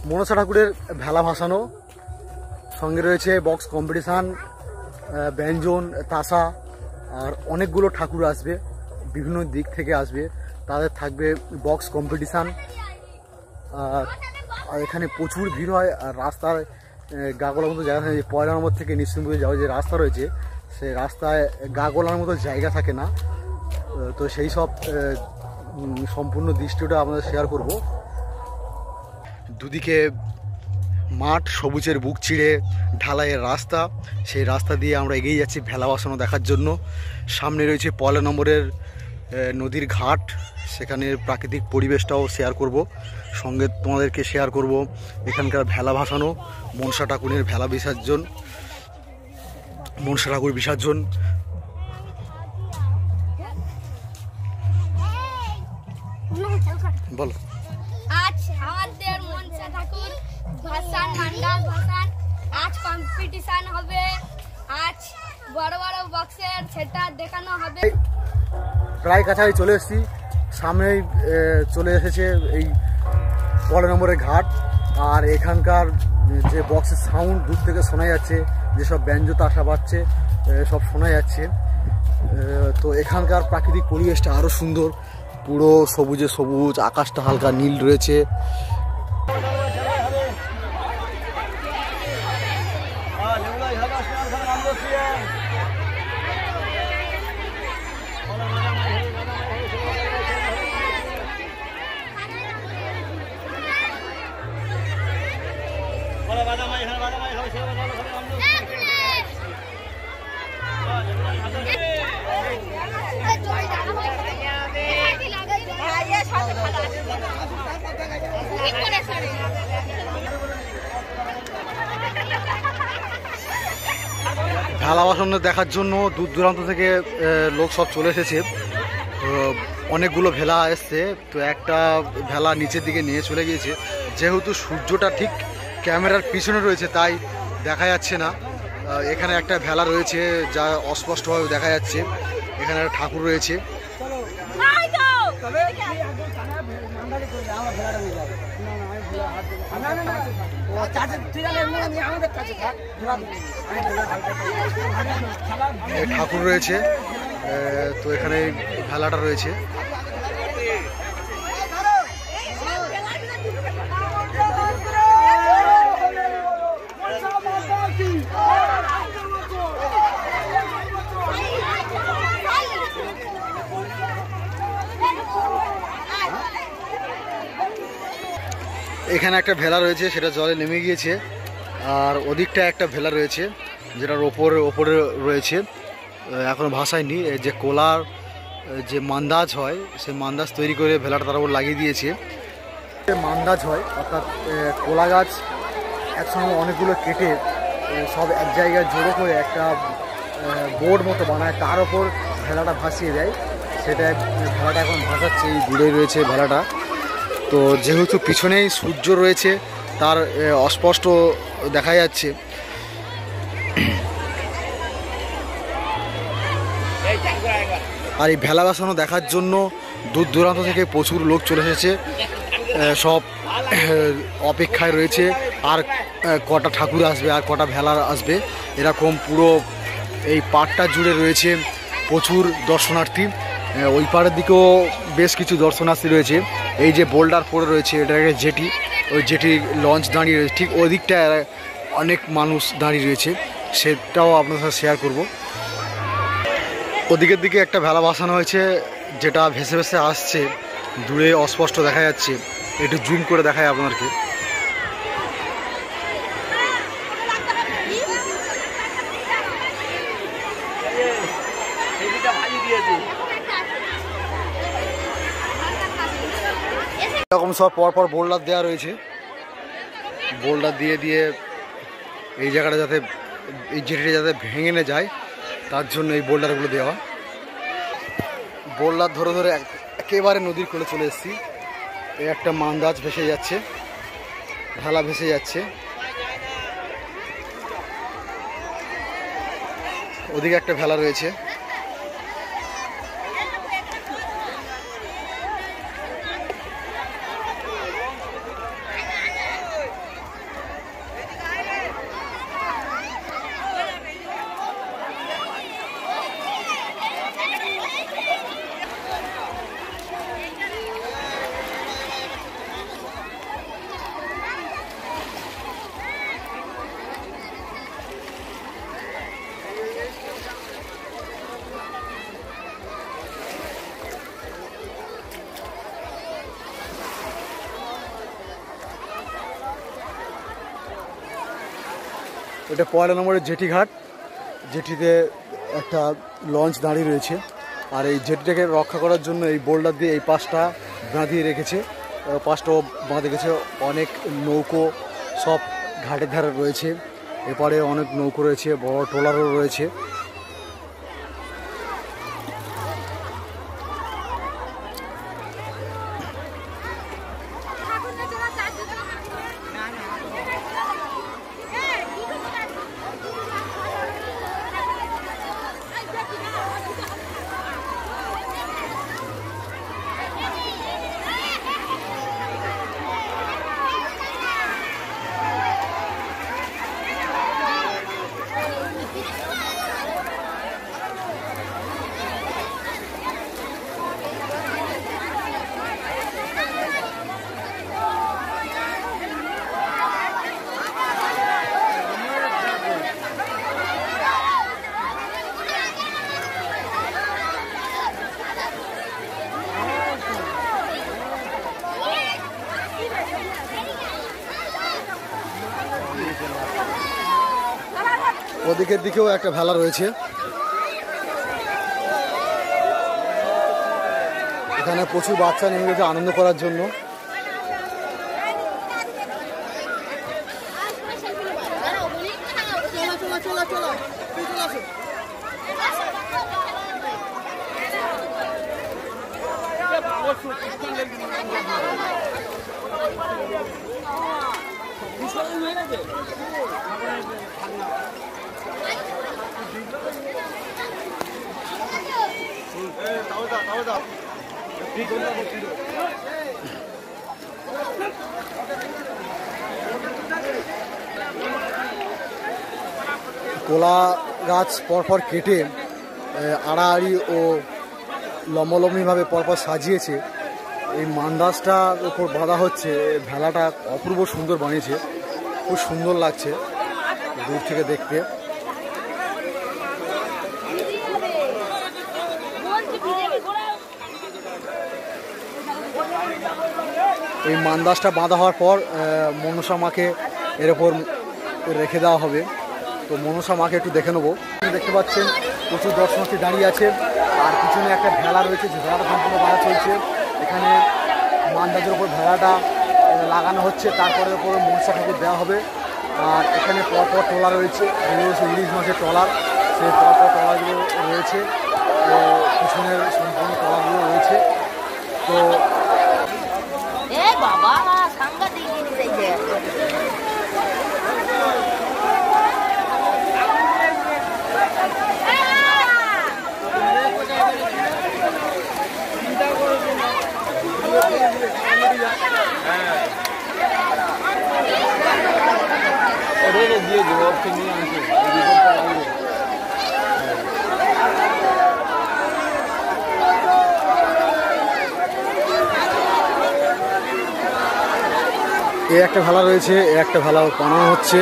মনসা ঠাকুরের ভেলা ভাসানো, সঙ্গে রয়েছে বক্স কম্পিটিশান, ব্যঞ্জন, তাসা, আর অনেকগুলো ঠাকুর আসবে, বিভিন্ন দিক থেকে আসবে, তাদের থাকবে বক্স কম্পিটিশান। আর এখানে প্রচুর ভিড় হয়। আর রাস্তায় গা গলার মতো জায়গা থাকে, পয়লা নম্বর থেকে নিশ্চিন্তপুরে যাওয়ার যে রাস্তা রয়েছে সেই রাস্তায় গা গলার মতো জায়গা থাকে না। তো সেই সব সম্পূর্ণ দৃশ্যটা আপনাদের শেয়ার করব। দুদিকে মাঠ, সবুজের বুক চিড়ে ঢালাইয়ের রাস্তা, সেই রাস্তা দিয়ে আমরা এগিয়ে যাচ্ছি ভেলা ভাসানো দেখার জন্য। সামনে রয়েছে পয়লা নম্বরের নদীর ঘাট, সেখানের প্রাকৃতিক পরিবেশটাও শেয়ার করব, সঙ্গে তোমাদেরকে শেয়ার করব এখানকার ভেলা ভাসানো, মনসা ঠাকুরের ভেলা বিসর্জন, মনসা ঠাকুর বিসর্জন। বলো। আজ আমাদের মনসা ঠাকুর ভাসান, মান্ডাস ভাসান, আজ কম্পিটিশন হবে, আজ বড় বড় বক্সের সেটা দেখানো হবে। প্রায় কাছাকাছি চলে এসেছি, সামনেই চলে এসেছে এই পয়লা নম্বরের ঘাট। আর এখানকার যে বক্সের সাউন্ড দূর থেকে শোনা যাচ্ছে, যেসব ব্যঞ্জন তাসা বাজছে সব শোনা যাচ্ছে। তো এখানকার প্রাকৃতিক পরিবেশটা আরও সুন্দর, পুরো সবুজে সবুজ, আকাশটা হালকা নীল রয়েছে। ভেলা ভাসানো দেখার জন্য দূর দূরান্ত থেকে লোক সব চলে এসেছে। অনেকগুলো ভেলা এসছে, তো একটা ভেলা নিচের দিকে নিয়ে চলে গিয়েছে। যেহেতু সূর্যটা ঠিক ক্যামেরার পিছনে রয়েছে তাই দেখা যাচ্ছে না। এখানে একটা ভেলা রয়েছে যা অস্পষ্টভাবে দেখা যাচ্ছে। এখানে একটা ঠাকুর রয়েছে। ঠাকুর রয়েছে, তো এখানে ভেলাটা রয়েছে। এখানে একটা ভেলা রয়েছে, সেটা জলে নেমে গিয়েছে। আর ওদিকটা একটা ভেলা রয়েছে যেটার ওপরে রয়েছে, এখনো ভাসায়নি। যে কোলার যে মান্দাজ হয়, সেই মান্দাজ তৈরি করে ভেলাটা তার উপর লাগিয়ে দিয়েছে। মান্দাজ হয় অর্থাৎ কোলা গাছ একসঙ্গে অনেকগুলো কেটে সব এক জায়গায় জড়ো করে একটা বোর্ড মতো বানায়, তার ওপর ভেলাটা ভাসিয়ে দেয়। সেটা ভেলাটা এখন ভাসাচ্ছে, এই দূরে রয়েছে ভেলাটা। তো যেহেতু পিছনেই সূর্য রয়েছে তার অস্পষ্ট দেখা যাচ্ছে। আর এই ভেলা ভাসানো দেখার জন্য দূর দূরান্ত থেকে প্রচুর লোক চলে এসেছে, সব অপেক্ষায় রয়েছে। আর কটা ঠাকুর আসবে আর কটা ভেলা আসবে, এরকম পুরো এই পাড়টা জুড়ে রয়েছে প্রচুর দর্শনার্থী। ওই পাড়ের দিকেও বেশ কিছু দর্শনার্থী রয়েছে। এই যে বোল্ডার পড়ে রয়েছে, এটা একটা জেটি, ওই জেটি লঞ্চ দাঁড়িয়ে রয়েছে, ঠিক ওই দিকটায় অনেক মানুষ দাঁড়িয়ে রয়েছে, সেটাও আপনার সাথে শেয়ার করব। ওদিকের দিকে একটা ভেলা ভাসানো হয়েছে, যেটা ভেসে ভেসে আসছে, দূরে অস্পষ্ট দেখা যাচ্ছে। একটু জুম করে দেখায় আপনাদেরকে। এরকম সব পরপর বোল্ডার দেওয়া রয়েছে, বোল্ডার দিয়ে দিয়ে এই জায়গাটা যাতে, এই জেটিটা যাতে ভেঙে না যায় তার জন্য এই বোল্ডারগুলো দেওয়া। বোল্ডার ধরে ধরে একেবারে নদীর কোলে চলে এসেছি। এই একটা মান্দাজ ভেসে যাচ্ছে, ঢালা ভেসে যাচ্ছে। ওদিকে একটা ভেলা রয়েছে। এটা 1 নম্বরের জেটি ঘাট। জেটিতে একটা লঞ্চ দাঁড়িয়ে রয়েছে, আর এই জেটিটাকে রক্ষা করার জন্য এই বোল্ডার দিয়ে এই পাশটা বাঁধিয়ে রেখেছে, পাশটাও বাঁধে গেছে। অনেক নৌকো সব ঘাটের ধারে রয়েছে, এপারে অনেক নৌকো রয়েছে, বড় ট্রলারও রয়েছে। ওদিকের দিকেও একটা ভেলা রয়েছে, এখানে প্রচুর বাচ্চা নেমে গেছে আনন্দ করার জন্য। কোলা গাছ পরপর কেটে আড়াআড়ি ও লম্বালম্বিভাবে পরপর সাজিয়েছে। এই মান্দাজটার উপর বাঁধা হচ্ছে, ভেলাটা অপূর্ব সুন্দর বানিয়েছে, খুব সুন্দর লাগছে দূর থেকে দেখতে। এই মান্দাজটা বাঁধা হওয়ার পর মনসা মাকে এর ওপর রেখে দেওয়া হবে। তো মনসা মাকে একটু দেখে নেবো। দেখতে পাচ্ছেন প্রচুর দর্শনার্থী দাঁড়িয়ে আছে, আর পিছনে একটা ভেলা রয়েছে, যে ভেলাটা সম্পূর্ণ বাঁধা চলছে। এখানে মান্দাজের ওপর ভেলাটা লাগানো হচ্ছে, তারপরে ওপরে মনসা ঠাকুর দেওয়া হবে। আর এখানে পরপর ট্রলার রয়েছে, ইলিশ মাছের ট্রলার, সেই পরপর ট্রলারগুলো রয়েছে, পিছনের সম্পূর্ণ ট্রলারগুলো রয়েছে। তো দিয়ে দেবো নিয়ে আসে। এ একটা ভেলা রয়েছে, এ একটা ভেলা বানানো হচ্ছে।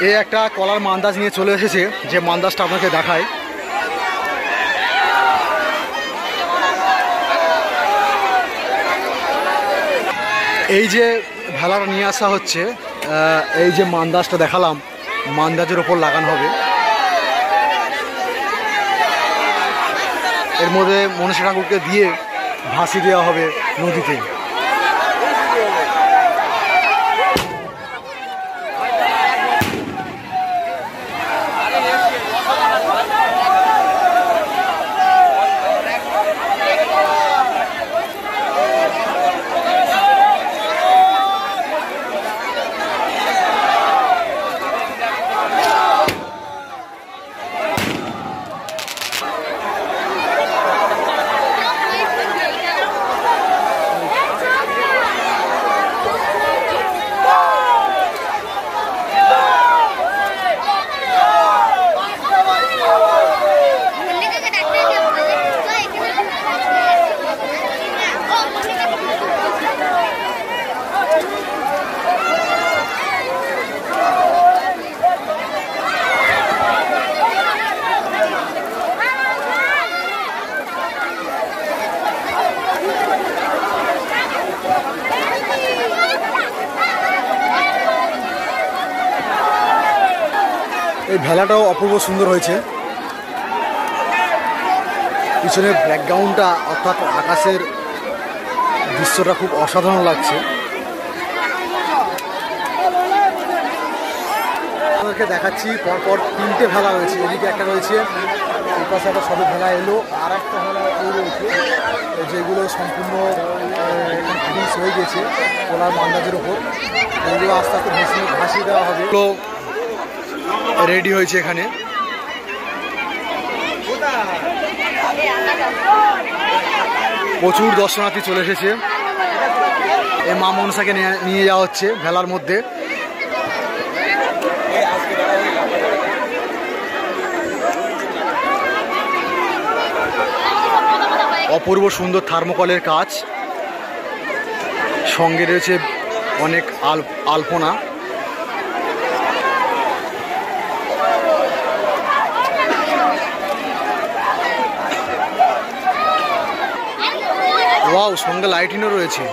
এই একটা কলার মান্দাজ নিয়ে চলে এসেছে, যে মান্দাজটা আপনাকে দেখায়। এই যে ভেলাটা নিয়ে আসা হচ্ছে, এই যে মান্দাজটা দেখালাম, মান্দাজের ওপর লাগানো হবে। এর মধ্যে মনসা ঠাকুরকে দিয়ে ভাসিয়ে দেওয়া হবে নদীতে। এই ভেলাটাও অপূর্ব সুন্দর হয়েছে। পিছনের ব্যাকগ্রাউন্ডটা অর্থাৎ আকাশের দৃশ্যটা খুব অসাধারণ লাগছে। আপনাদেরকে দেখাচ্ছি পরপর 3টে ভেলা রয়েছে। এদিকে একটা রয়েছে, এই পাশে একটা সবে ভেলা এলো, আর একটা ভেলা এই রয়েছে যেগুলো সম্পূর্ণ ফিনিশ হয়ে গেছে কোলার মান্দাজের ওপর। এগুলো আস্তে আস্তে ভাসিয়ে দেওয়া হবে। রেডি হয়েছে এখানে। প্রচুর দর্শনার্থী চলে এসেছে। এই মা মনসাকে নিয়ে যাওয়া হচ্ছে ভেলার মধ্যে। অপূর্ব সুন্দর থার্মোকলের কাজ, সঙ্গে রয়েছে অনেক আলপনা। ওয়াও, সঙ্গে লাইটিংও রয়েছে।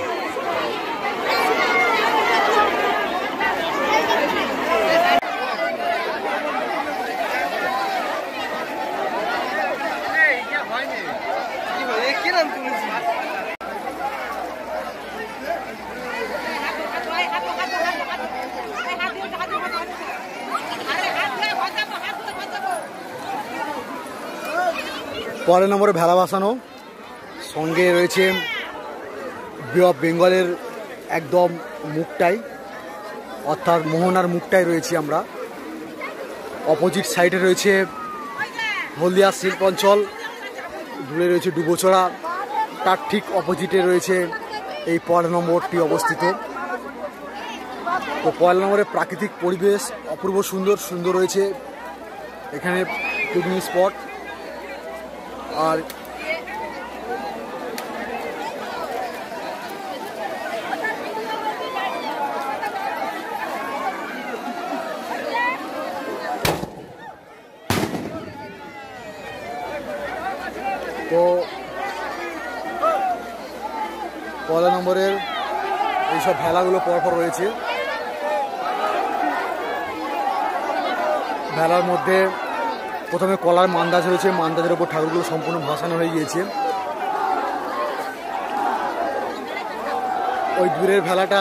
পরের নম্বরে ভেলা বাসানো, সঙ্গে রয়েছে বে অফ বেঙ্গলের একদম মুখটাই, অর্থাৎ মোহনার মুখটাই রয়েছি আমরা। অপোজিট সাইডে রয়েছে হলদিয়া শিল্প অঞ্চল, দূরে রয়েছে ডুবোচড়া, তার ঠিক অপোজিটে রয়েছে এই 1 নম্বরটি অবস্থিত। তো 1 নম্বরের প্রাকৃতিক পরিবেশ অপূর্ব সুন্দর রয়েছে এখানে, পিকনিক স্পট। আর তো 1 নম্বরের এইসব ভেলাগুলো পরপর রয়েছে। ভেলার মধ্যে প্রথমে কলার মান্দাজ রয়েছে, মান্দাজের ওপর ঠাকুরগুলো সম্পূর্ণ ভাসানো হয়ে গিয়েছে। ওই দূরের ভেলাটা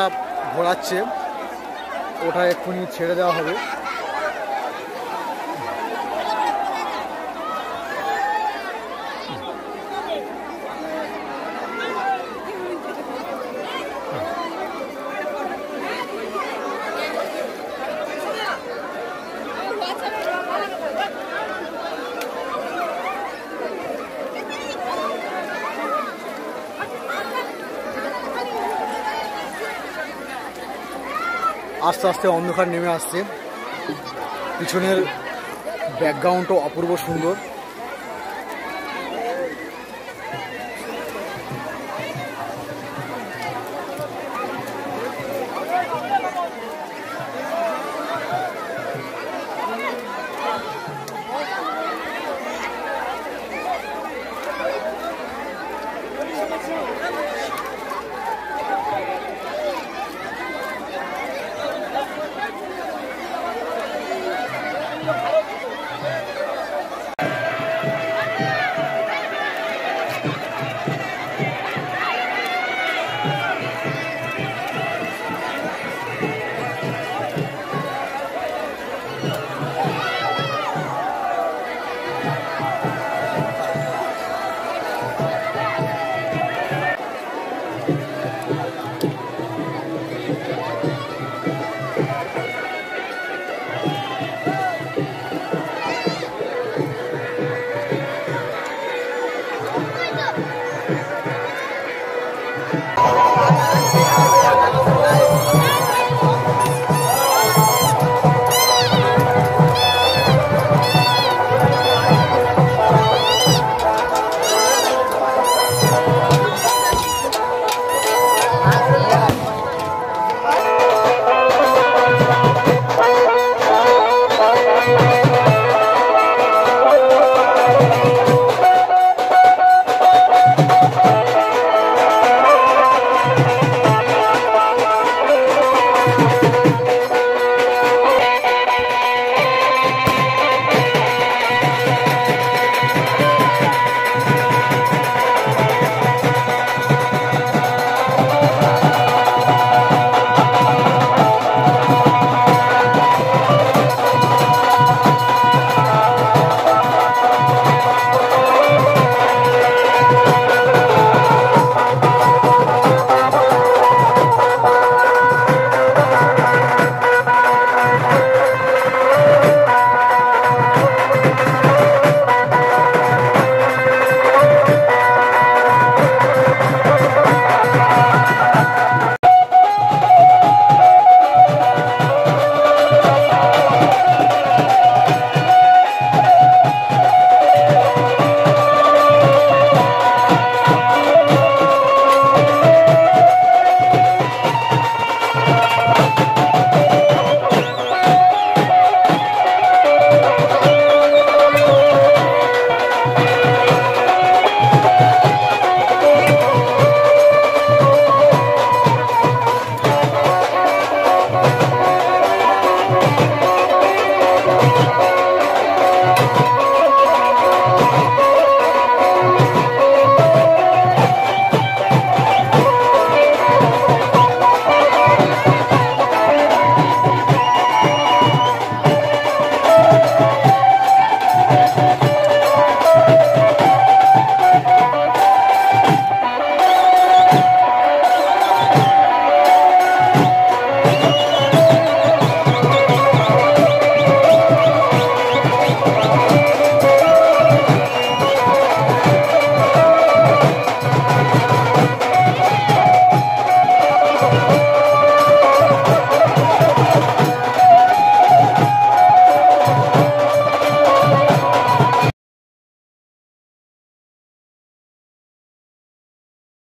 ঘোরাচ্ছে, ওটা এক্ষুনি ছেড়ে দেওয়া হবে। আস্তে আস্তে অন্ধকার নেমে আসছে, পিছনের ব্যাকগ্রাউন্ডও অপূর্ব সুন্দর।